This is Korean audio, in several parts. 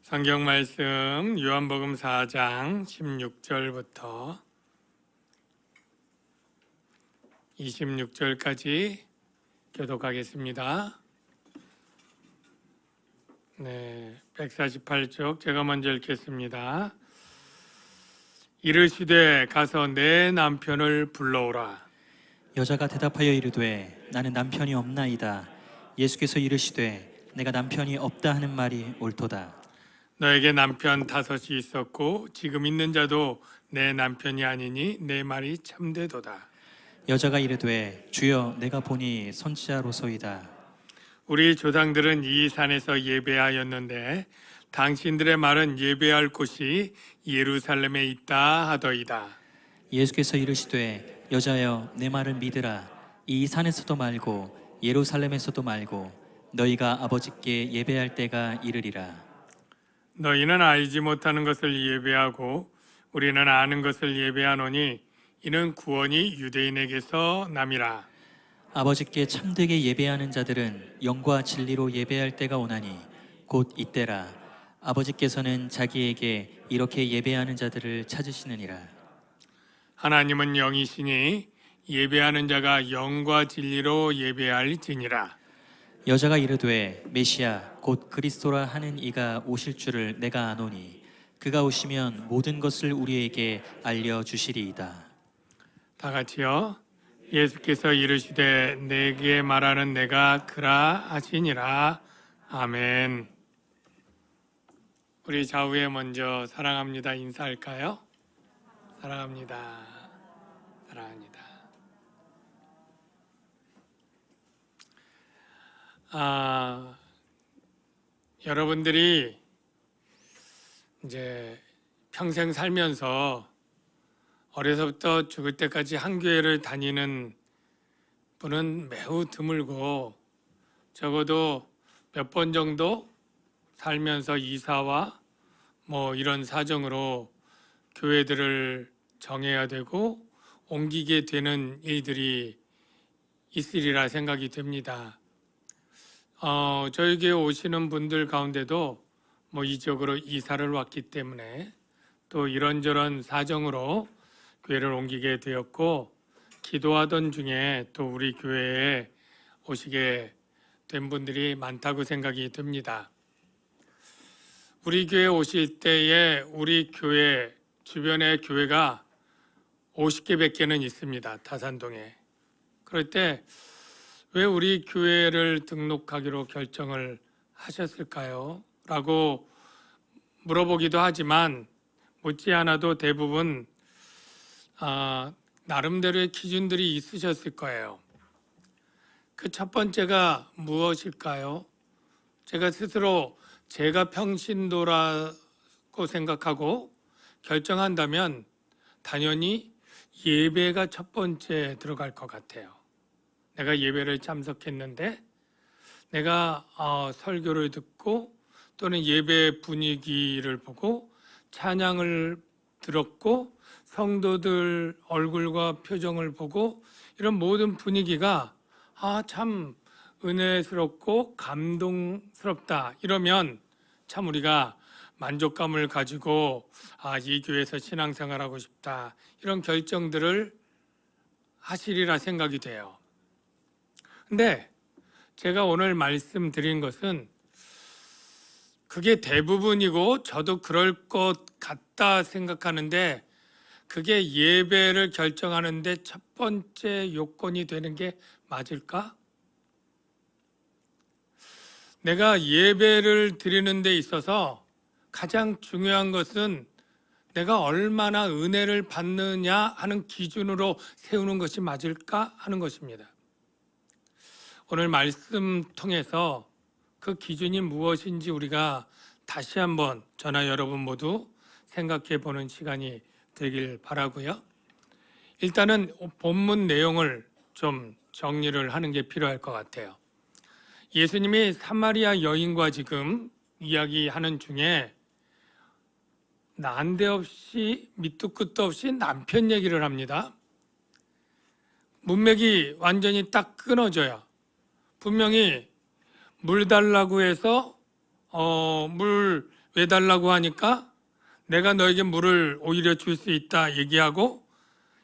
성경 말씀 요한복음 4장 16절부터 26절까지 교독하겠습니다. 148쪽 제가 먼저 읽겠습니다. 이르시되 가서 내 남편을 불러오라. 여자가 대답하여 이르되 나는 남편이 없나이다. 예수께서 이르시되 내가 남편이 없다 하는 말이 옳도다. 너에게 남편 5이 있었고 지금 있는 자도 내 남편이 아니니 내 말이 참되도다. 여자가 이르되 주여 내가 보니 선지자로소이다. 우리 조상들은 이 산에서 예배하였는데 당신들의 말은 예배할 곳이 예루살렘에 있다 하더이다. 예수께서 이르시되 여자여 내 말을 믿으라. 이 산에서도 말고 예루살렘에서도 말고 너희가 아버지께 예배할 때가 이르리라. 너희는 알지 못하는 것을 예배하고 우리는 아는 것을 예배하노니 이는 구원이 유대인에게서 남이라. 아버지께 참되게 예배하는 자들은 영과 진리로 예배할 때가 오나니 곧 이때라. 아버지께서는 자기에게 이렇게 예배하는 자들을 찾으시느니라. 하나님은 영이시니 예배하는 자가 영과 진리로 예배할지니라. 여자가 이르되 메시아 곧 그리스도라 하는 이가 오실 줄을 내가 아노니 그가 오시면 모든 것을 우리에게 알려주시리이다. 다 같이요. 예수께서 이르시되 내게 말하는 내가 그라 하시니라. 아멘. 우리 좌우에 먼저 사랑합니다 인사할까요? 사랑합니다. 사랑합니다. 여러분들이 이제 평생 살면서 어려서부터 죽을 때까지 한 교회를 다니는 분은 매우 드물고 적어도 몇 번 정도 살면서 이사와 이런 사정으로 교회들을 정해야 되고 옮기게 되는 일들이 있으리라 생각이 됩니다. 저희 교회 오시는 분들 가운데도 이적으로 이사를 왔기 때문에 또 이런저런 사정으로 교회를 옮기게 되었고 기도하던 중에 또 우리 교회에 오시게 된 분들이 많다고 생각이 듭니다. 우리 교회 오실 때에 우리 교회 주변의 교회가 50개밖에는 있습니다. 다산동에. 그럴 때 왜 우리 교회를 등록하기로 결정을 하셨을까요? 라고 물어보기도 하지만 못지않아도 대부분 나름대로의 기준들이 있으셨을 거예요. 그 첫 번째가 무엇일까요? 제가 스스로 제가 평신도라고 생각하고 결정한다면 당연히 예배가 첫 번째 들어갈 것 같아요. 내가 예배를 참석했는데 내가 설교를 듣고 또는 예배 분위기를 보고 찬양을 들었고 성도들 얼굴과 표정을 보고 이런 모든 분위기가 참 은혜스럽고 감동스럽다 이러면 참 우리가 만족감을 가지고 이 교회에서 신앙생활하고 싶다 이런 결정들을 하시리라 생각이 돼요. 근데 제가 오늘 말씀드린 것은 그게 대부분이고 저도 그럴 것 같다 생각하는데 그게 예배를 결정하는데 첫 번째 요건이 되는 게 맞을까? 내가 예배를 드리는 데 있어서 가장 중요한 것은 내가 얼마나 은혜를 받느냐 하는 기준으로 세우는 것이 맞을까 하는 것입니다. 오늘 말씀 통해서 그 기준이 무엇인지 우리가 다시 한번 저나 여러분 모두 생각해 보는 시간이 되길 바라고요. 일단은 본문 내용을 좀 정리를 하는 게 필요할 것 같아요. 예수님이 사마리아 여인과 지금 이야기하는 중에 난데없이 밑도 끝도 없이 남편 얘기를 합니다. 문맥이 완전히 딱 끊어져요. 분명히 물 달라고 해서 물 왜 달라고 하니까 내가 너에게 물을 오히려 줄 수 있다 얘기하고,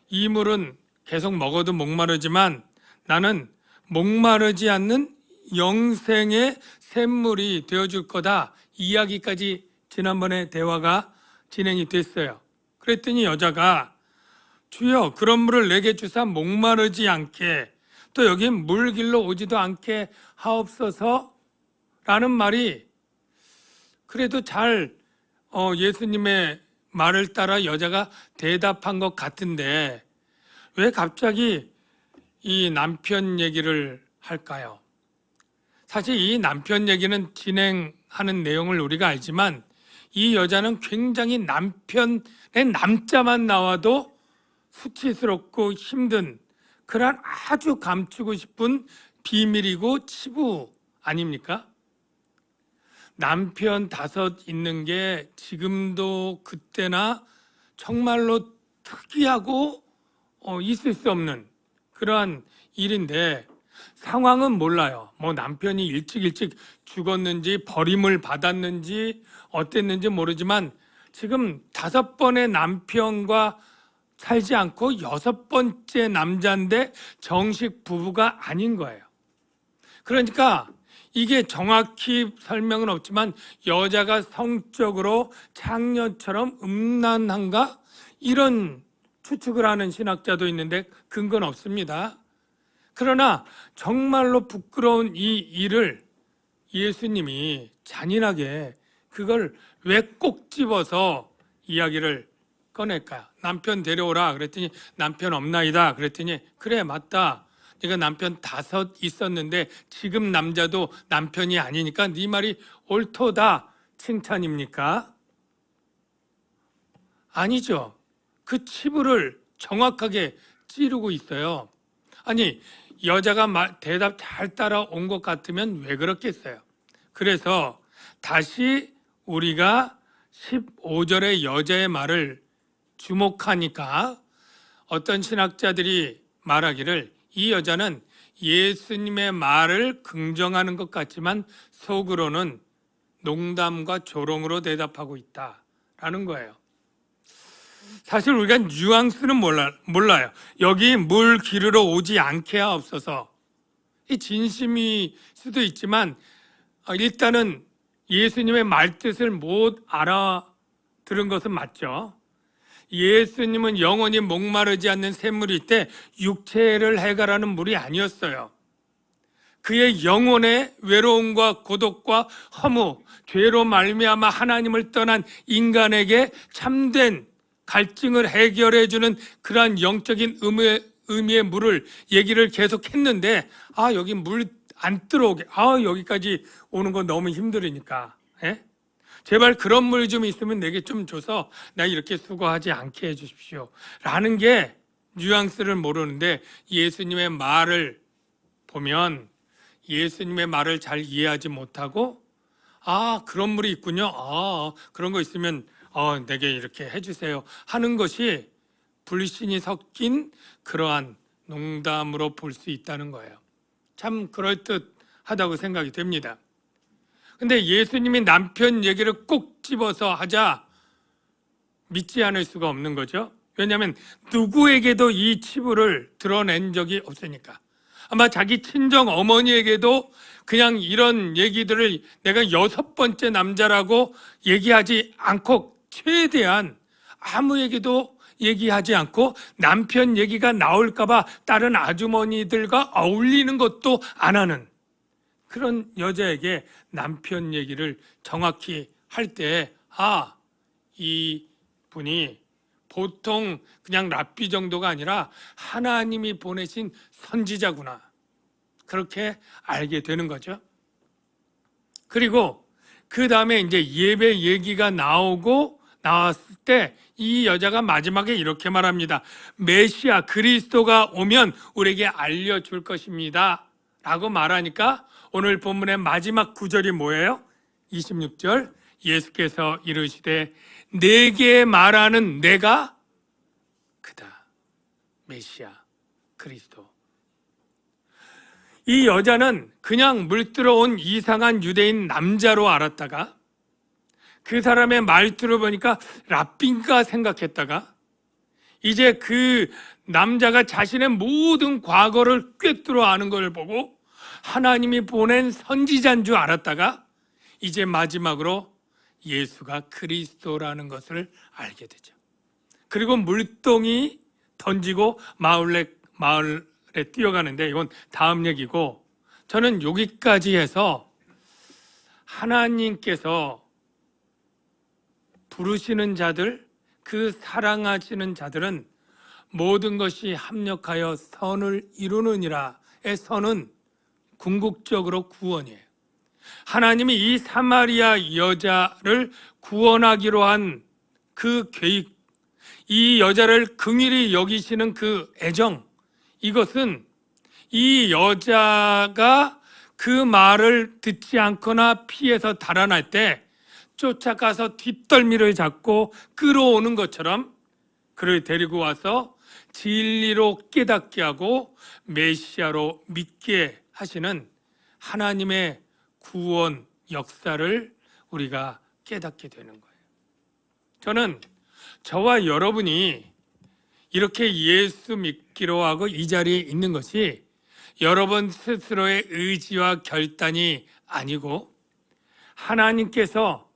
이 물은 계속 먹어도 목마르지만 나는 목마르지 않는 영생의 샘물이 되어줄 거다, 이야기까지 지난번에 대화가 진행이 됐어요. 그랬더니 여자가 주여 그런 물을 내게 주사 목마르지 않게, 또 여기 물 길러 오지도 않게 하옵소서 라는 말이 그래도 잘 예수님의 말을 따라 여자가 대답한 것 같은데 왜 갑자기 이 남편 얘기를 할까요? 사실 이 남편 얘기는 진행하는 내용을 우리가 알지만 이 여자는 굉장히 남편의 남자만 나와도 수치스럽고 힘든 그런 아주 감추고 싶은 비밀이고 치부 아닙니까? 남편 5 있는 게 지금도 그때나 정말로 특이하고 있을 수 없는 그러한 일인데 상황은 몰라요. 뭐 남편이 일찍 죽었는지 버림을 받았는지 어땠는지 모르지만 지금 5번의 남편과 살지 않고 6번째 남자인데 정식 부부가 아닌 거예요. 그러니까 이게 정확히 설명은 없지만 여자가 성적으로 창녀처럼 음란한가? 이런 추측을 하는 신학자도 있는데 근거는 없습니다. 그러나 정말로 부끄러운 이 일을 예수님이 잔인하게 그걸 왜 꼭 집어서 이야기를 꺼낼까? 남편 데려오라 그랬더니 남편 없나이다 그랬더니 그래 맞다, 네가 남편 5 있었는데 지금 남자도 남편이 아니니까 네 말이 옳도다, 칭찬입니까? 아니죠. 그 치부를 정확하게 찌르고 있어요. 아니 여자가 대답 잘 따라온 것 같으면 왜 그렇겠어요? 그래서 다시 우리가 15절의 여자의 말을 주목하니까 어떤 신학자들이 말하기를 이 여자는 예수님의 말을 긍정하는 것 같지만 속으로는 농담과 조롱으로 대답하고 있다라는 거예요. 사실 우리가 뉘앙스는 몰라요. 여기 물 기르러 오지 않게 하옵소서. 이 진심일 수도 있지만 일단은 예수님의 말뜻을 못 알아들은 것은 맞죠. 예수님은 영원히 목마르지 않는 샘물일 때 육체를 해결하는 물이 아니었어요. 그의 영혼의 외로움과 고독과 허무, 죄로 말미암아 하나님을 떠난 인간에게 참된 갈증을 해결해주는 그러한 영적인 의미의 물을 얘기를 계속했는데 여기 물 안 들어오게, 여기까지 오는 건 너무 힘들으니까 제발 그런 물 좀 있으면 내게 좀 줘서 나 이렇게 수고하지 않게 해주십시오 라는 게 뉘앙스를 모르는데, 예수님의 말을 보면 예수님의 말을 잘 이해하지 못하고 그런 물이 있군요, 그런 거 있으면 내게 이렇게 해주세요 하는 것이 불신이 섞인 그러한 농담으로 볼 수 있다는 거예요. 참 그럴듯하다고 생각이 됩니다. 근데 예수님이 남편 얘기를 꼭 집어서 하자 믿지 않을 수가 없는 거죠. 왜냐하면 누구에게도 이 치부를 드러낸 적이 없으니까. 아마 자기 친정 어머니에게도 그냥 이런 얘기들을 내가 6번째 남자라고 얘기하지 않고 최대한 아무에게도 얘기하지 않고 남편 얘기가 나올까봐 다른 아주머니들과 어울리는 것도 안 하는 그런 여자에게 남편 얘기를 정확히 할 때 이 분이 보통 그냥 랍비 정도가 아니라 하나님이 보내신 선지자구나, 그렇게 알게 되는 거죠. 그리고 그 다음에 이제 예배 얘기가 나왔을 때 이 여자가 마지막에 이렇게 말합니다. 메시아 그리스도가 오면 우리에게 알려줄 것입니다 라고 말하니까 오늘 본문의 마지막 구절이 뭐예요? 26절, 예수께서 이르시되 내게 말하는 내가 그다, 메시아 그리스도. 이 여자는 그냥 물들어온 이상한 유대인 남자로 알았다가 그 사람의 말투를 보니까 랍빈가 생각했다가 이제 그 남자가 자신의 모든 과거를 꿰뚫어 아는 걸 보고 하나님이 보낸 선지자인 줄 알았다가 이제 마지막으로 예수가 그리스도라는 것을 알게 되죠. 그리고 물동이 던지고 마을에 뛰어가는데 이건 다음 얘기고, 저는 여기까지 해서 하나님께서 부르시는 자들, 그 사랑하시는 자들은 모든 것이 합력하여 선을 이루느니라의 선은 궁극적으로 구원이에요. 하나님이 이 사마리아 여자를 구원하기로 한 그 계획, 이 여자를 긍휼히 여기시는 그 애정, 이것은 이 여자가 그 말을 듣지 않거나 피해서 달아날 때 쫓아가서 뒷덜미를 잡고 끌어오는 것처럼 그를 데리고 와서 진리로 깨닫게 하고 메시아로 믿게 하시는 하나님의 구원 역사를 우리가 깨닫게 되는 거예요. 저는 저와 여러분이 이렇게 예수 믿기로 하고 이 자리에 있는 것이 여러분 스스로의 의지와 결단이 아니고 하나님께서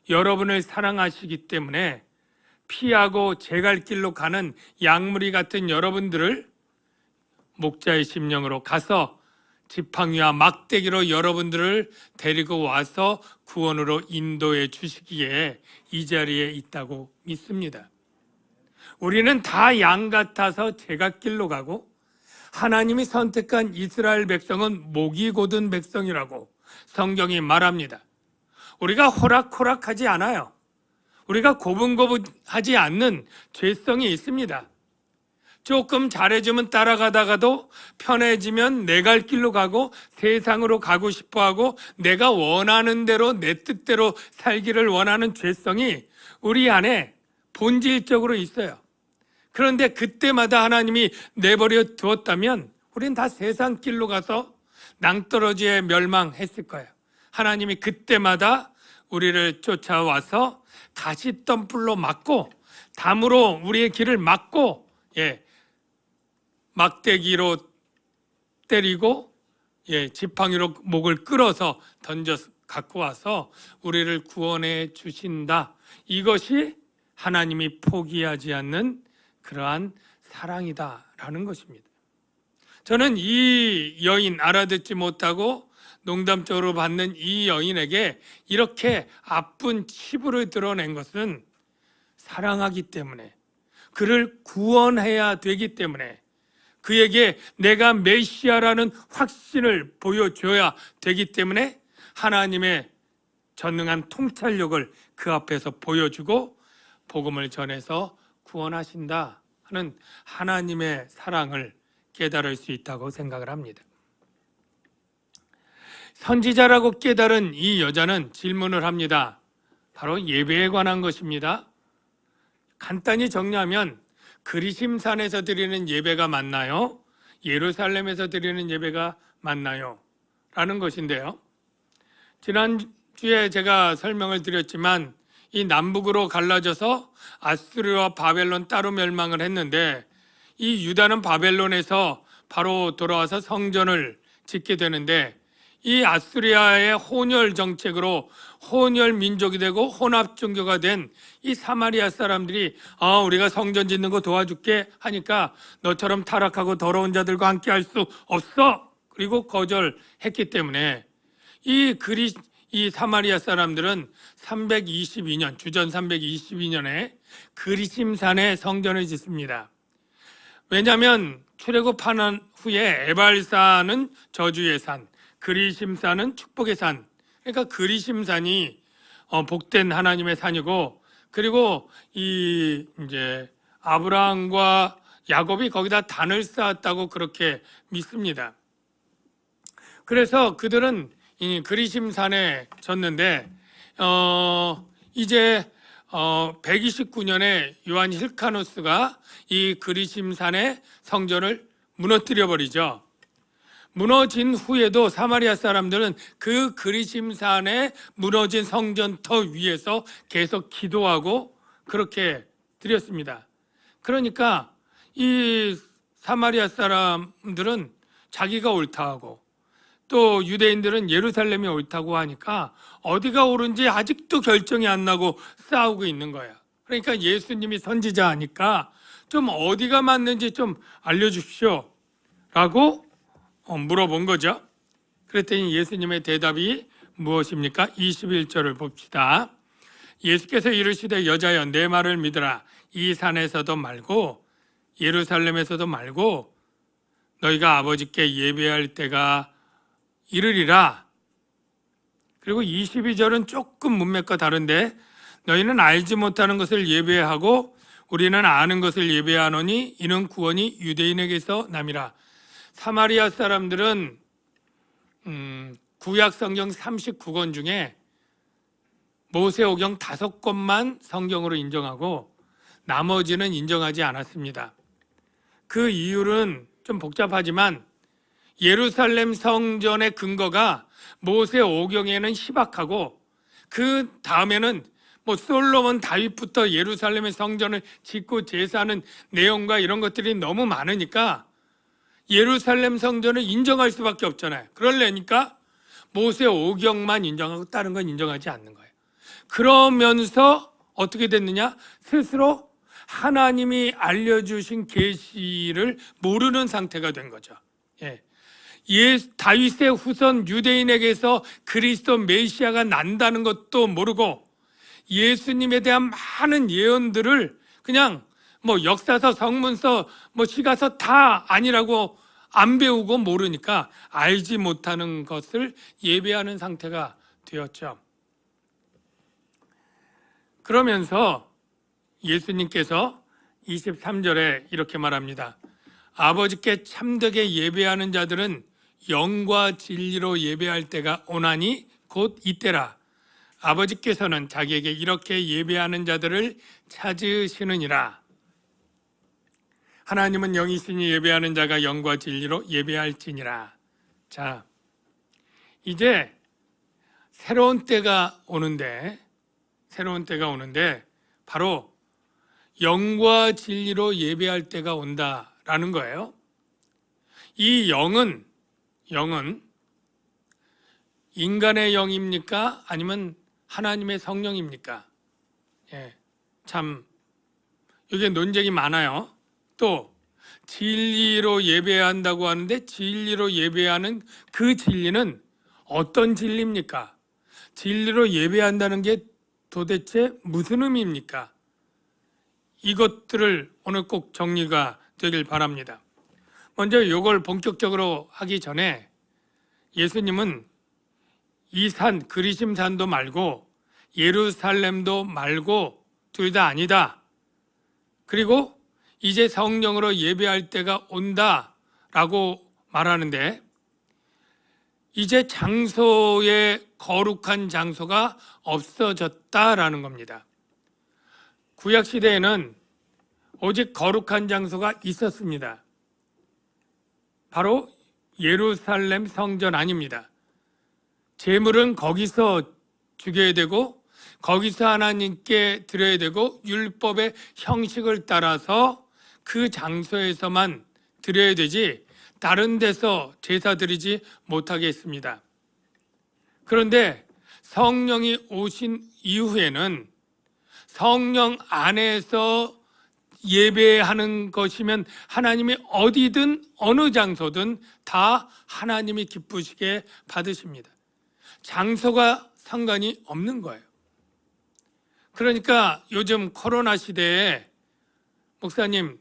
여러분을 사랑하시기 때문에 피하고 제 갈 길로 가는 양무리 같은 여러분들을 목자의 심령으로 가서 지팡이와 막대기로 여러분들을 데리고 와서 구원으로 인도해 주시기에 이 자리에 있다고 믿습니다. 우리는 다 양 같아서 제 갈 길로 가고 하나님이 선택한 이스라엘 백성은 목이 곧은 백성이라고 성경이 말합니다. 우리가 호락호락하지 않아요. 우리가 고분고분하지 않는 죄성이 있습니다. 조금 잘해주면 따라가다가도 편해지면 내 갈 길로 가고 세상으로 가고 싶어하고 내가 원하는 대로 내 뜻대로 살기를 원하는 죄성이 우리 안에 본질적으로 있어요. 그런데 그때마다 하나님이 내버려 두었다면 우린 다 세상 길로 가서 낭떠러지에 멸망했을 거예요. 하나님이 그때마다 우리를 쫓아와서 가시덤불로 막고 담으로 우리의 길을 막고 막대기로 때리고 지팡이로 목을 끌어서 던져 갖고 와서 우리를 구원해 주신다. 이것이 하나님이 포기하지 않는 그러한 사랑이다라는 것입니다. 저는 이 여인, 알아듣지 못하고 농담적으로 받는 이 여인에게 이렇게 아픈 치부를 드러낸 것은 사랑하기 때문에, 그를 구원해야 되기 때문에, 그에게 내가 메시아라는 확신을 보여줘야 되기 때문에 하나님의 전능한 통찰력을 그 앞에서 보여주고 복음을 전해서 구원하신다 하는 하나님의 사랑을 깨달을 수 있다고 생각을 합니다. 선지자라고 깨달은 이 여자는 질문을 합니다. 바로 예배에 관한 것입니다. 간단히 정리하면 그리심산에서 드리는 예배가 맞나요? 예루살렘에서 드리는 예배가 맞나요? 라는 것인데요. 지난주에 제가 설명을 드렸지만 이 남북으로 갈라져서 아수르와 바벨론 따로 멸망을 했는데 이 유다는 바벨론에서 바로 돌아와서 성전을 짓게 되는데 이 아수리아의 혼혈 정책으로 혼혈 민족이 되고 혼합 종교가 된 이 사마리아 사람들이 우리가 성전 짓는 거 도와줄게 하니까 너처럼 타락하고 더러운 자들과 함께 할 수 없어. 그리고 거절했기 때문에 이 사마리아 사람들은 322년, 주전 322년에 그리심산에 성전을 짓습니다. 왜냐하면 출애굽한 후에 에발산은 저주의 산, 그리심산은 축복의 산. 그러니까 그리심산이 복된 하나님의 산이고, 그리고 이제 아브라함과 야곱이 거기다 단을 쌓았다고 그렇게 믿습니다. 그래서 그들은 이 그리심산에 졌는데 이제 129년에 요한 힐카누스가 이 그리심산의 성전을 무너뜨려 버리죠. 무너진 후에도 사마리아 사람들은 그 그리심산에 무너진 성전터 위에서 계속 기도하고 그렇게 드렸습니다. 그러니까 이 사마리아 사람들은 자기가 옳다고, 또 유대인들은 예루살렘이 옳다고 하니까 어디가 옳은지 아직도 결정이 안 나고 싸우고 있는 거야. 그러니까 예수님이 선지자 하니까 좀 어디가 맞는지 좀 알려주십시오 라고 물어본 거죠. 그랬더니 예수님의 대답이 무엇입니까? 21절을 봅시다. 예수께서 이르시되 여자여 내 말을 믿으라. 이 산에서도 말고 예루살렘에서도 말고 너희가 아버지께 예배할 때가 이르리라. 그리고 22절은 조금 문맥과 다른데 너희는 알지 못하는 것을 예배하고 우리는 아는 것을 예배하노니 이는 구원이 유대인에게서 남이라. 사마리아 사람들은 구약 성경 39권 중에 모세오경 5권만 성경으로 인정하고 나머지는 인정하지 않았습니다. 그 이유는 좀 복잡하지만 예루살렘 성전의 근거가 모세오경에는 희박하고 그 다음에는 솔로몬 다윗부터 예루살렘의 성전을 짓고 제사하는 내용과 이런 것들이 너무 많으니까 예루살렘 성전을 인정할 수밖에 없잖아요. 그러려니까 모세오경만 인정하고 다른 건 인정하지 않는 거예요. 그러면서 어떻게 됐느냐? 스스로 하나님이 알려주신 계시를 모르는 상태가 된 거죠. 다윗의 후손 유대인에게서 그리스도 메시아가 난다는 것도 모르고 예수님에 대한 많은 예언들을 그냥 역사서, 성문서, 시가서 다 아니라고 안 배우고 모르니까 알지 못하는 것을 예배하는 상태가 되었죠. 그러면서 예수님께서 23절에 이렇게 말합니다. 아버지께 참되게 예배하는 자들은 영과 진리로 예배할 때가 오나니 곧 이때라. 아버지께서는 자기에게 이렇게 예배하는 자들을 찾으시느니라. 하나님은 영이시니 예배하는 자가 영과 진리로 예배할지니라. 자, 이제 새로운 때가 오는데 바로 영과 진리로 예배할 때가 온다라는 거예요. 이 영은 인간의 영입니까? 아니면 하나님의 성령입니까? 참 이게 논쟁이 많아요. 또 진리로 예배한다고 하는데 진리로 예배하는 그 진리는 어떤 진리입니까? 진리로 예배한다는 게 도대체 무슨 의미입니까? 이것들을 오늘 꼭 정리가 되길 바랍니다. 먼저 이걸 본격적으로 하기 전에 예수님은 이 산, 그리심산도 말고 예루살렘도 말고 둘 다 아니다. 그리고 이제 성령으로 예배할 때가 온다라고 말하는데 이제 장소에 거룩한 장소가 없어졌다라는 겁니다. 구약 시대에는 오직 거룩한 장소가 있었습니다. 바로 예루살렘 성전 아닙니다. 제물은 거기서 죽여야 되고 거기서 하나님께 드려야 되고 율법의 형식을 따라서 그 장소에서만 드려야 되지 다른 데서 제사 드리지 못하게 했습니다. 그런데 성령이 오신 이후에는 성령 안에서 예배하는 것이면 하나님이 어디든 어느 장소든 다 하나님이 기쁘시게 받으십니다. 장소가 상관이 없는 거예요. 그러니까 요즘 코로나 시대에 목사님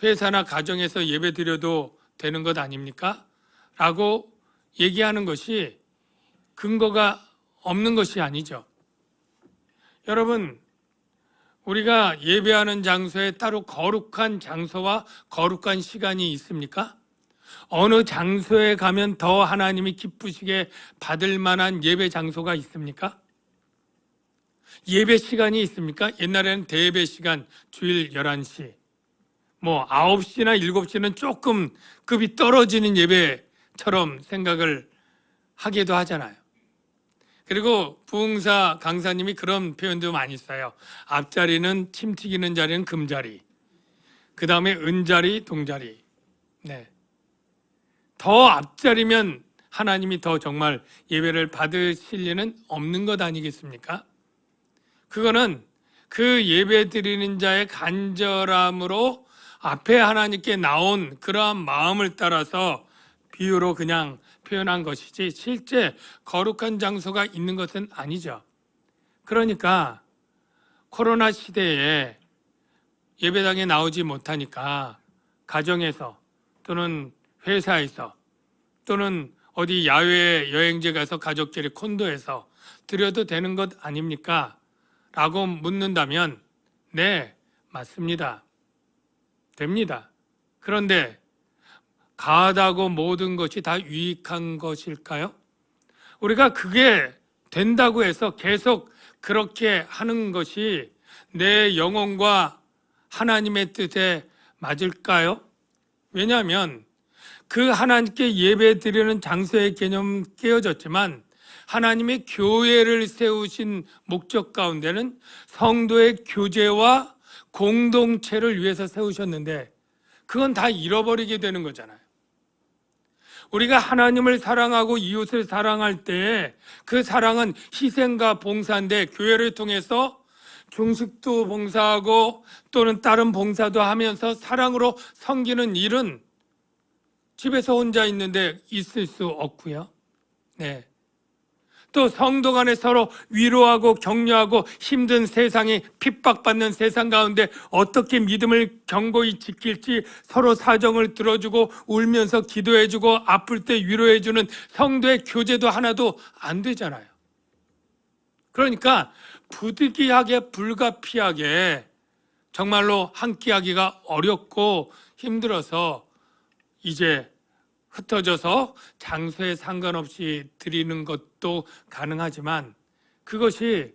회사나 가정에서 예배 드려도 되는 것 아닙니까? 라고 얘기하는 것이 근거가 없는 것이 아니죠. 여러분, 우리가 예배하는 장소에 따로 거룩한 장소와 거룩한 시간이 있습니까? 어느 장소에 가면 더 하나님이 기쁘시게 받을 만한 예배 장소가 있습니까? 예배 시간이 있습니까? 옛날에는 대예배 시간 주일 11시 9시나 7시는 조금 급이 떨어지는 예배 것처럼 생각을 하기도 하잖아요. 그리고 부흥사 강사님이 그런 표현도 많이 써요. 앞자리는 침 튀기는 자리는 금자리, 그 다음에 은자리, 동자리. 네. 더 앞자리면 하나님이 더 정말 예배를 받으실 리는 없는 것 아니겠습니까? 그거는 그 예배 드리는 자의 간절함으로 앞에 하나님께 나온 그러한 마음을 따라서 비유로 그냥 표현한 것이지 실제 거룩한 장소가 있는 것은 아니죠. 그러니까 코로나 시대에 예배당에 나오지 못하니까 가정에서 또는 회사에서 또는 어디 야외 여행지 가서 가족끼리 콘도에서 드려도 되는 것 아닙니까? 라고 묻는다면 네, 맞습니다. 됩니다. 그런데 가하다고 모든 것이 다 유익한 것일까요? 우리가 그게 된다고 해서 계속 그렇게 하는 것이 내 영혼과 하나님의 뜻에 맞을까요? 왜냐하면 그 하나님께 예배 드리는 장소의 개념 깨어졌지만 하나님의 교회를 세우신 목적 가운데는 성도의 교제와 공동체를 위해서 세우셨는데 그건 다 잃어버리게 되는 거잖아요. 우리가 하나님을 사랑하고 이웃을 사랑할 때 그 사랑은 희생과 봉사인데 교회를 통해서 중식도 봉사하고 또는 다른 봉사도 하면서 사랑으로 섬기는 일은 집에서 혼자 있는데 있을 수 없고요. 네. 또 성도 간에 서로 위로하고 격려하고 힘든 세상에 핍박받는 세상 가운데 어떻게 믿음을 견고히 지킬지 서로 사정을 들어주고 울면서 기도해주고 아플 때 위로해주는 성도의 교제도 하나도 안 되잖아요. 그러니까 부득이하게 불가피하게 정말로 함께하기가 어렵고 힘들어서 이제 흩어져서 장소에 상관없이 드리는 것도 가능하지만 그것이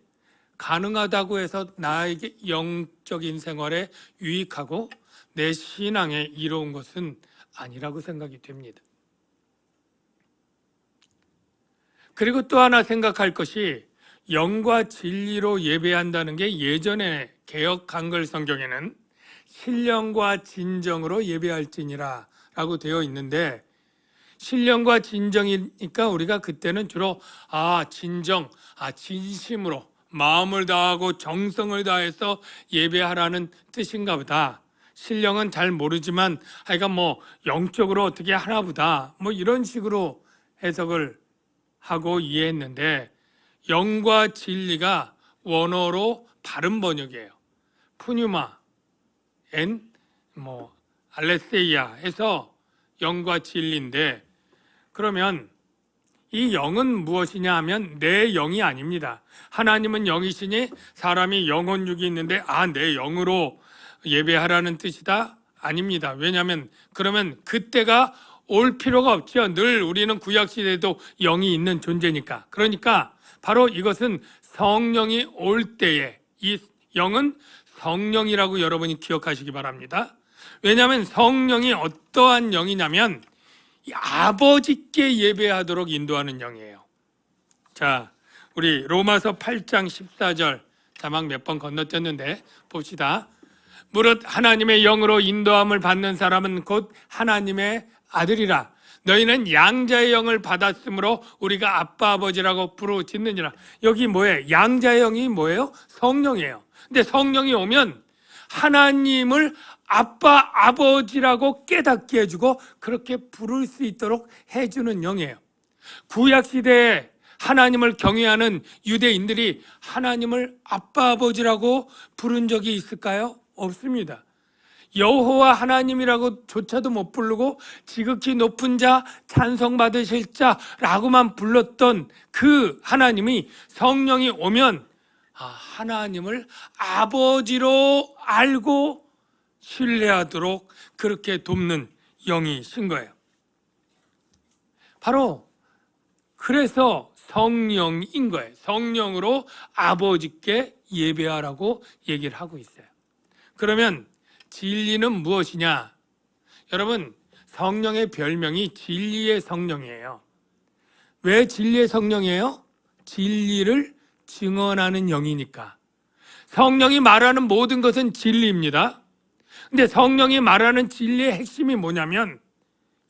가능하다고 해서 나에게 영적인 생활에 유익하고 내 신앙에 이로운 것은 아니라고 생각이 됩니다. 그리고 또 하나 생각할 것이 영과 진리로 예배한다는 게 예전에 개역 한글 성경에는 신령과 진정으로 예배할지니라 라고 되어 있는데 신령과 진정이니까 우리가 그때는 주로 진정, 진심으로 마음을 다하고 정성을 다해서 예배하라는 뜻인가 보다. 신령은 잘 모르지만 하여간 뭐 영적으로 어떻게 하나 보다. 뭐 이런 식으로 해석을 하고 이해했는데 영과 진리가 원어로 바른 번역이에요. 푸뉴마 엔 알레세이아 해서 영과 진리인데 그러면 이 영은 무엇이냐 하면 내 영이 아닙니다. 하나님은 영이시니 사람이 영혼 육이 있는데 내 영으로 예배하라는 뜻이다? 아닙니다. 왜냐하면 그러면 그때가 올 필요가 없죠. 늘 우리는 구약시대에도 영이 있는 존재니까. 그러니까 바로 이것은 성령이 올 때에 이 영은 성령이라고 여러분이 기억하시기 바랍니다. 왜냐하면 성령이 어떠한 영이냐면 아버지께 예배하도록 인도하는 영이에요. 자, 우리 로마서 8장 14절 자막 몇 번 건너뛰었는데 봅시다. 무릇 하나님의 영으로 인도함을 받는 사람은 곧 하나님의 아들이라. 너희는 양자의 영을 받았으므로 우리가 아빠 아버지라고 부르짖느니라. 여기 뭐예요? 양자의 영이 뭐예요? 성령이에요. 근데 성령이 오면 하나님을 아빠 아버지라고 깨닫게 해주고 그렇게 부를 수 있도록 해주는 영이에요. 구약시대에 하나님을 경외하는 유대인들이 하나님을 아빠 아버지라고 부른 적이 있을까요? 없습니다. 여호와 하나님이라고 조차도 못 부르고 지극히 높은 자 찬송 받으실 자라고만 불렀던 그 하나님이 성령이 오면 하나님을 아버지로 알고 신뢰하도록 그렇게 돕는 영이신 거예요. 바로 그래서 성령인 거예요. 성령으로 아버지께 예배하라고 얘기를 하고 있어요. 그러면 진리는 무엇이냐? 여러분, 성령의 별명이 진리의 성령이에요. 왜 진리의 성령이에요? 진리를 증언하는 영이니까. 성령이 말하는 모든 것은 진리입니다. 근데 성령이 말하는 진리의 핵심이 뭐냐면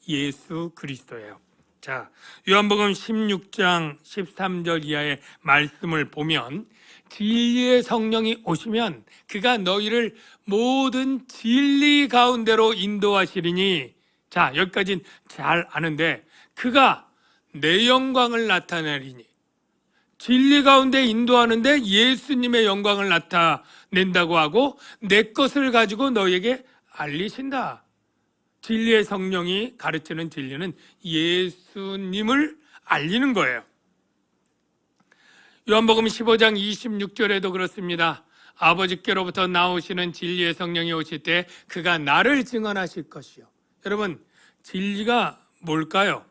예수 그리스도예요. 자, 요한복음 16장 13절 이하의 말씀을 보면 진리의 성령이 오시면 그가 너희를 모든 진리 가운데로 인도하시리니, 자, 여기까지는 잘 아는데 그가 내 영광을 나타내리니, 진리 가운데 인도하는데 예수님의 영광을 나타낸다고 하고 내 것을 가지고 너에게 알리신다. 진리의 성령이 가르치는 진리는 예수님을 알리는 거예요. 요한복음 15장 26절에도 그렇습니다. 아버지께로부터 나오시는 진리의 성령이 오실 때 그가 나를 증언하실 것이요. 여러분, 진리가 뭘까요?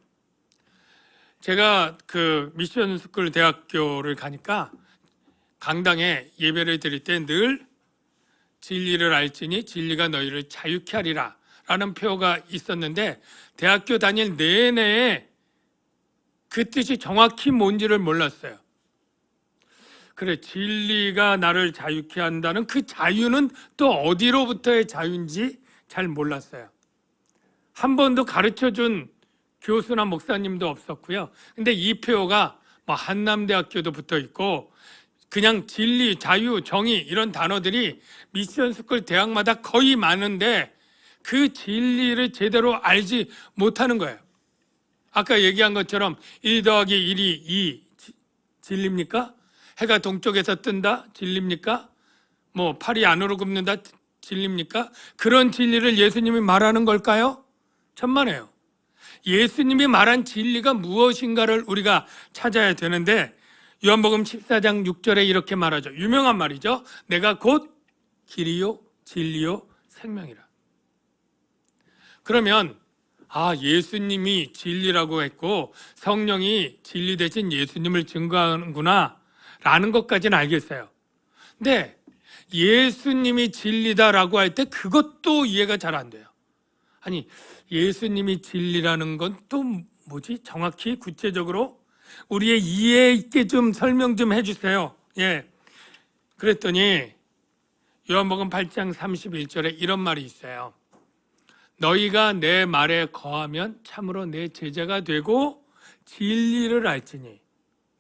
제가 그 미션 스쿨 대학교를 가니까 강당에 예배를 드릴 때 늘 진리를 알지니 진리가 너희를 자유케 하리라 라는 표가 있었는데, 대학교 다닐 내내 그 뜻이 정확히 뭔지를 몰랐어요. 그래, 진리가 나를 자유케 한다는 그 자유는 또 어디로부터의 자유인지 잘 몰랐어요. 한 번도 가르쳐준 교수나 목사님도 없었고요. 근데 이 표가 뭐 한남대학교도 붙어 있고 그냥 진리, 자유, 정의 이런 단어들이 미션 스쿨 대학마다 거의 많은데 그 진리를 제대로 알지 못하는 거예요. 아까 얘기한 것처럼 1 더하기 1이 2 진리입니까? 해가 동쪽에서 뜬다 진리입니까? 뭐 팔이 안으로 굽는다 진리입니까? 그런 진리를 예수님이 말하는 걸까요? 천만에요. 예수님이 말한 진리가 무엇인가를 우리가 찾아야 되는데, 요한복음 14장 6절에 이렇게 말하죠. 유명한 말이죠. 내가 곧 길이요 진리요 생명이라. 그러면 예수님이 진리라고 했고 성령이 진리 대신 예수님을 증거하는구나 라는 것까지는 알겠어요. 근데 예수님이 진리다라고 할 때 그것도 이해가 잘 안 돼요. 아니, 예수님이 진리라는 건 또 뭐지? 정확히 구체적으로 우리의 이해 있게 좀 설명 좀 해주세요. 예. 그랬더니 요한복음 8장 31절에 이런 말이 있어요. 너희가 내 말에 거하면 참으로 내 제자가 되고 진리를 알지니.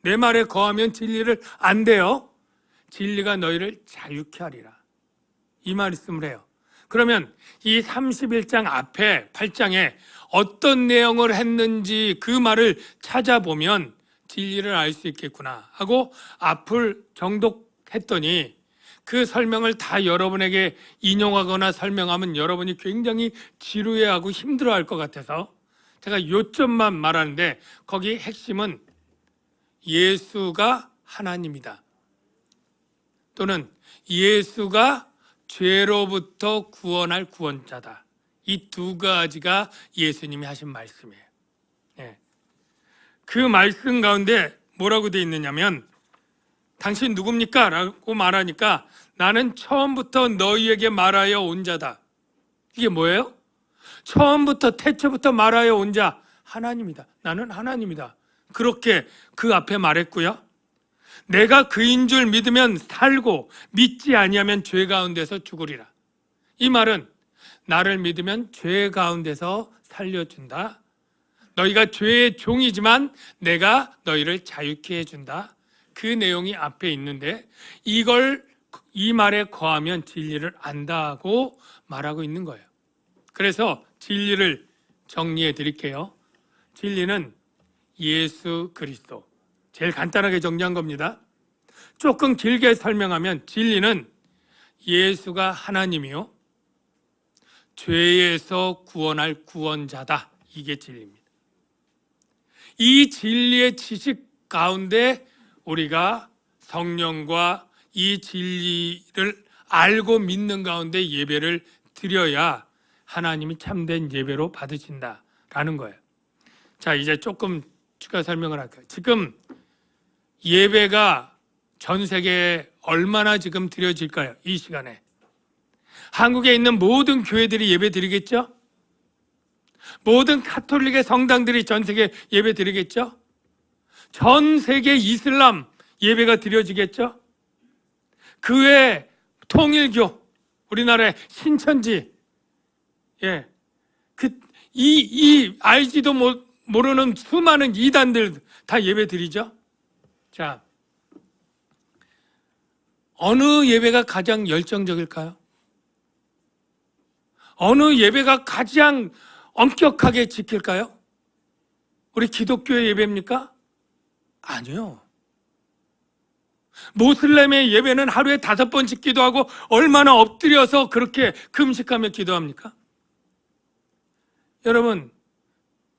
내 말에 거하면 진리를 안돼요. 진리가 너희를 자유케 하리라. 이 말씀을 해요. 그러면 이 31장 앞에 8장에 어떤 내용을 했는지 그 말을 찾아보면 진리를 알 수 있겠구나 하고 앞을 정독했더니 그 설명을 다 여러분에게 인용하거나 설명하면 여러분이 굉장히 지루해하고 힘들어할 것 같아서 제가 요점만 말하는데, 거기 핵심은 예수가 하나님이다, 또는 예수가 죄로부터 구원할 구원자다. 이 두 가지가 예수님이 하신 말씀이에요. 예. 그 말씀 가운데 뭐라고 되어 있느냐면, 당신 누굽니까? 라고 말하니까 나는 처음부터 너희에게 말하여 온 자다. 이게 뭐예요? 처음부터 태초부터 말하여 온 자 하나님이다. 나는 하나님이다. 그렇게 그 앞에 말했고요. 내가 그인 줄 믿으면 살고 믿지 아니하면 죄 가운데서 죽으리라. 이 말은 나를 믿으면 죄 가운데서 살려준다. 너희가 죄의 종이지만 내가 너희를 자유케 해준다. 그 내용이 앞에 있는데 이 말에 거하면 진리를 안다고 말하고 있는 거예요. 그래서 진리를 정리해 드릴게요. 진리는 예수 그리스도. 제일 간단하게 정리한 겁니다. 조금 길게 설명하면 진리는 예수가 하나님이요 죄에서 구원할 구원자다. 이게 진리입니다. 이 진리의 지식 가운데 우리가 성령과 이 진리를 알고 믿는 가운데 예배를 드려야 하나님이 참된 예배로 받으신다라는 거예요. 자, 이제 조금 추가 설명을 할까요? 지금 예배가 전 세계에 얼마나 지금 드려질까요? 이 시간에 한국에 있는 모든 교회들이 예배 드리겠죠? 모든 가톨릭의 성당들이 전 세계 예배 드리겠죠? 전 세계 이슬람 예배가 드려지겠죠? 그 외에 통일교, 우리나라의 신천지, 예, 알지도 모르는 수많은 이단들 다 예배 드리죠? 자, 어느 예배가 가장 열정적일까요? 어느 예배가 가장 엄격하게 지킬까요? 우리 기독교의 예배입니까? 아니요. 모슬렘의 예배는 하루에 5번씩 기도하고 얼마나 엎드려서 그렇게 금식하며 기도합니까? 여러분,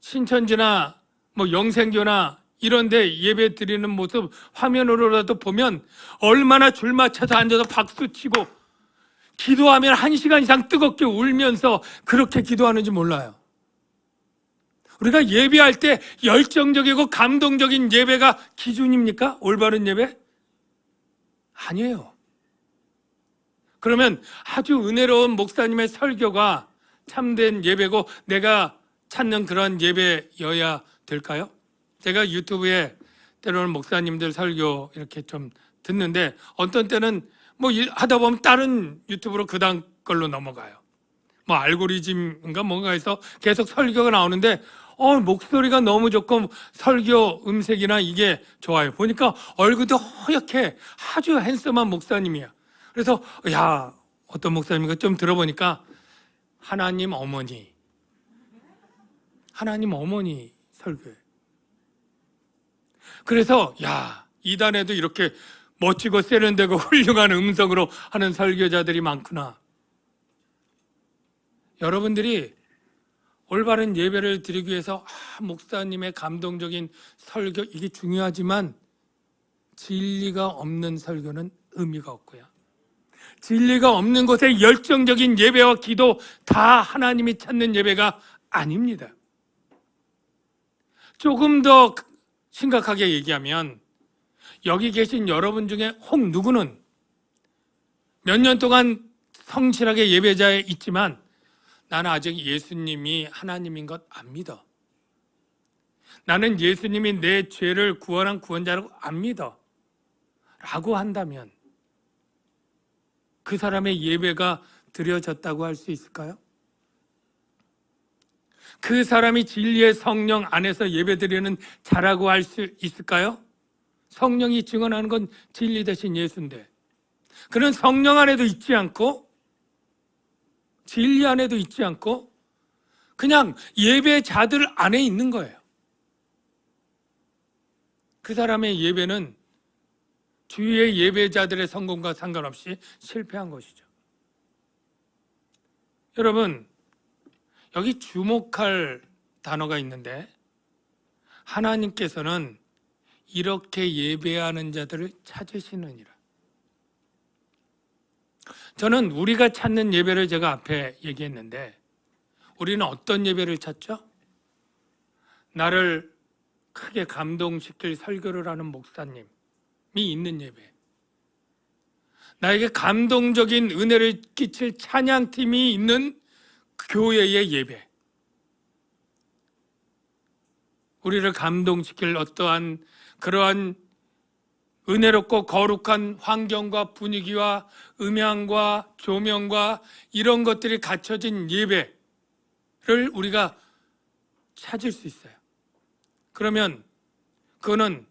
신천지나 영생교나 이런 데 예배 드리는 모습 화면으로라도 보면 얼마나 줄 맞춰서 앉아서 박수치고 기도하면 1시간 이상 뜨겁게 울면서 그렇게 기도하는지 몰라요. 우리가 예배할 때 열정적이고 감동적인 예배가 기준입니까? 올바른 예배? 아니에요. 그러면 아주 은혜로운 목사님의 설교가 참된 예배고 내가 찾는 그런 예배여야 될까요? 제가 유튜브에 때로는 목사님들 설교 이렇게 좀 듣는데 어떤 때는 하다 보면 다른 유튜브로 그 다음 걸로 넘어가요. 알고리즘인가 뭔가 해서 계속 설교가 나오는데 목소리가 너무 좋고 설교 음색이나 이게 좋아요. 보니까 얼굴도 허옇게 아주 핸섬한 목사님이야. 그래서 어떤 목사님인가 좀 들어보니까 하나님 어머니 설교예요. 그래서 이단에도 이렇게 멋지고 세련되고 훌륭한 음성으로 하는 설교자들이 많구나. 여러분들이 올바른 예배를 드리기 위해서 목사님의 감동적인 설교 이게 중요하지만 진리가 없는 설교는 의미가 없고요. 진리가 없는 곳에 열정적인 예배와 기도 다 하나님이 찾는 예배가 아닙니다. 조금 더 심각하게 얘기하면 여기 계신 여러분 중에 혹 누구는 몇 년 동안 성실하게 예배자에 있지만 나는 아직 예수님이 하나님인 것 안 믿어. 나는 예수님이 내 죄를 구원한 구원자라고 안 믿어. 라고 한다면 그 사람의 예배가 드려졌다고 할 수 있을까요? 그 사람이 진리의 성령 안에서 예배드리는 자라고 할 수 있을까요? 성령이 증언하는 건 진리 대신 예수인데 그는 성령 안에도 있지 않고 진리 안에도 있지 않고 그냥 예배자들 안에 있는 거예요. 그 사람의 예배는 주위의 예배자들의 성공과 상관없이 실패한 것이죠. 여러분, 여기 주목할 단어가 있는데 하나님께서는 이렇게 예배하는 자들을 찾으시느니라. 저는 우리가 찾는 예배를 제가 앞에 얘기했는데 우리는 어떤 예배를 찾죠? 나를 크게 감동시킬 설교를 하는 목사님이 있는 예배, 나에게 감동적인 은혜를 끼칠 찬양팀이 있는 교회의 예배, 우리를 감동시킬 어떠한 그러한 은혜롭고 거룩한 환경과 분위기와 음향과 조명과 이런 것들이 갖춰진 예배를 우리가 찾을 수 있어요. 그러면 그거는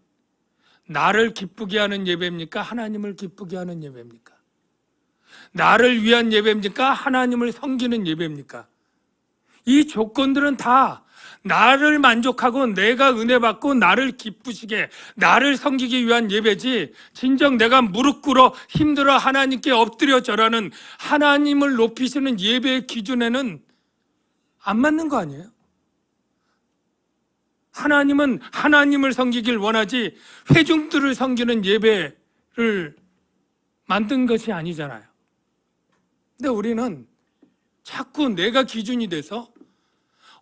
나를 기쁘게 하는 예배입니까? 하나님을 기쁘게 하는 예배입니까? 나를 위한 예배입니까? 하나님을 섬기는 예배입니까? 이 조건들은 다 나를 만족하고 내가 은혜 받고 나를 기쁘시게 나를 섬기기 위한 예배지 진정 내가 무릎 꿇어 힘들어 하나님께 엎드려 절하는 하나님을 높이시는 예배의 기준에는 안 맞는 거 아니에요? 하나님은 하나님을 섬기길 원하지 회중들을 섬기는 예배를 만든 것이 아니잖아요. 근데 우리는 자꾸 내가 기준이 돼서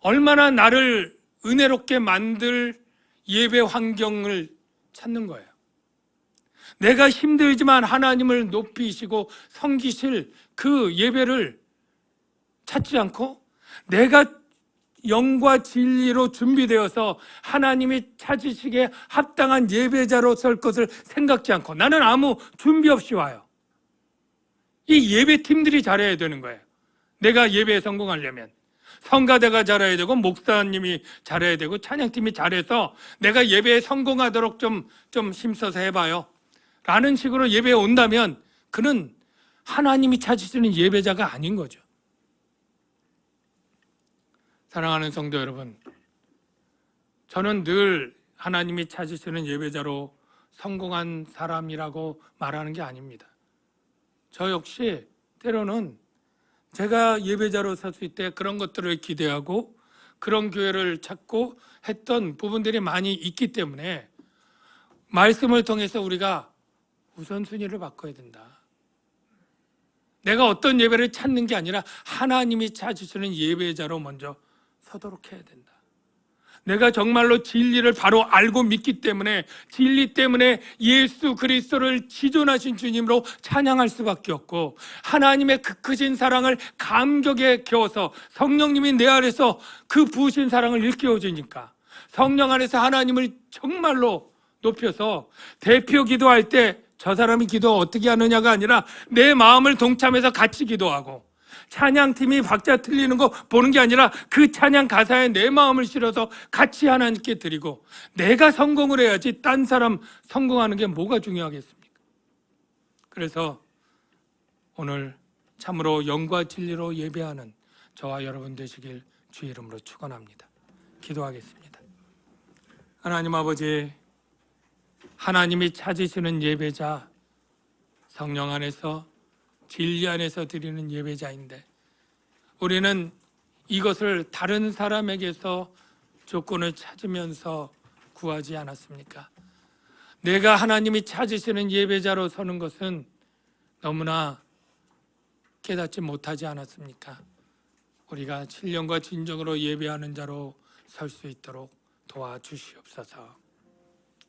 얼마나 나를 은혜롭게 만들 예배 환경을 찾는 거예요. 내가 힘들지만 하나님을 높이시고 섬기실 그 예배를 찾지 않고 내가 영과 진리로 준비되어서 하나님이 찾으시기에 합당한 예배자로 설 것을 생각지 않고 나는 아무 준비 없이 와요. 이 예배팀들이 잘해야 되는 거예요. 내가 예배에 성공하려면 성가대가 잘해야 되고 목사님이 잘해야 되고 찬양팀이 잘해서 내가 예배에 성공하도록 좀 힘써서 해봐요 라는 식으로 예배에 온다면 그는 하나님이 찾으시는 예배자가 아닌 거죠. 사랑하는 성도 여러분, 저는 늘 하나님이 찾으시는 예배자로 성공한 사람이라고 말하는 게 아닙니다. 저 역시 때로는 제가 예배자로 섰을 때 그런 것들을 기대하고 그런 교회를 찾고 했던 부분들이 많이 있기 때문에 말씀을 통해서 우리가 우선순위를 바꿔야 된다. 내가 어떤 예배를 찾는 게 아니라 하나님이 찾으시는 예배자로 먼저 서도록 해야 된다. 내가 정말로 진리를 바로 알고 믿기 때문에 진리 때문에 예수 그리스도를 지존하신 주님으로 찬양할 수밖에 없고 하나님의 그 크신 사랑을 감격에 겨워서 성령님이 내 안에서 그 부으신 사랑을 일깨워주니까 성령 안에서 하나님을 정말로 높여서 대표 기도할 때 저 사람이 기도 어떻게 하느냐가 아니라 내 마음을 동참해서 같이 기도하고 찬양팀이 박자 틀리는 거 보는 게 아니라 그 찬양 가사에 내 마음을 실어서 같이 하나님께 드리고 내가 성공을 해야지 딴 사람 성공하는 게 뭐가 중요하겠습니까? 그래서 오늘 참으로 영과 진리로 예배하는 저와 여러분 되시길 주의 이름으로 축원합니다. 기도하겠습니다. 하나님 아버지, 하나님이 찾으시는 예배자, 성령 안에서 진리 안에서 드리는 예배자인데 우리는 이것을 다른 사람에게서 조건을 찾으면서 구하지 않았습니까? 내가 하나님이 찾으시는 예배자로 서는 것은 너무나 깨닫지 못하지 않았습니까? 우리가 신령과 진정으로 예배하는 자로 설 수 있도록 도와주시옵소서.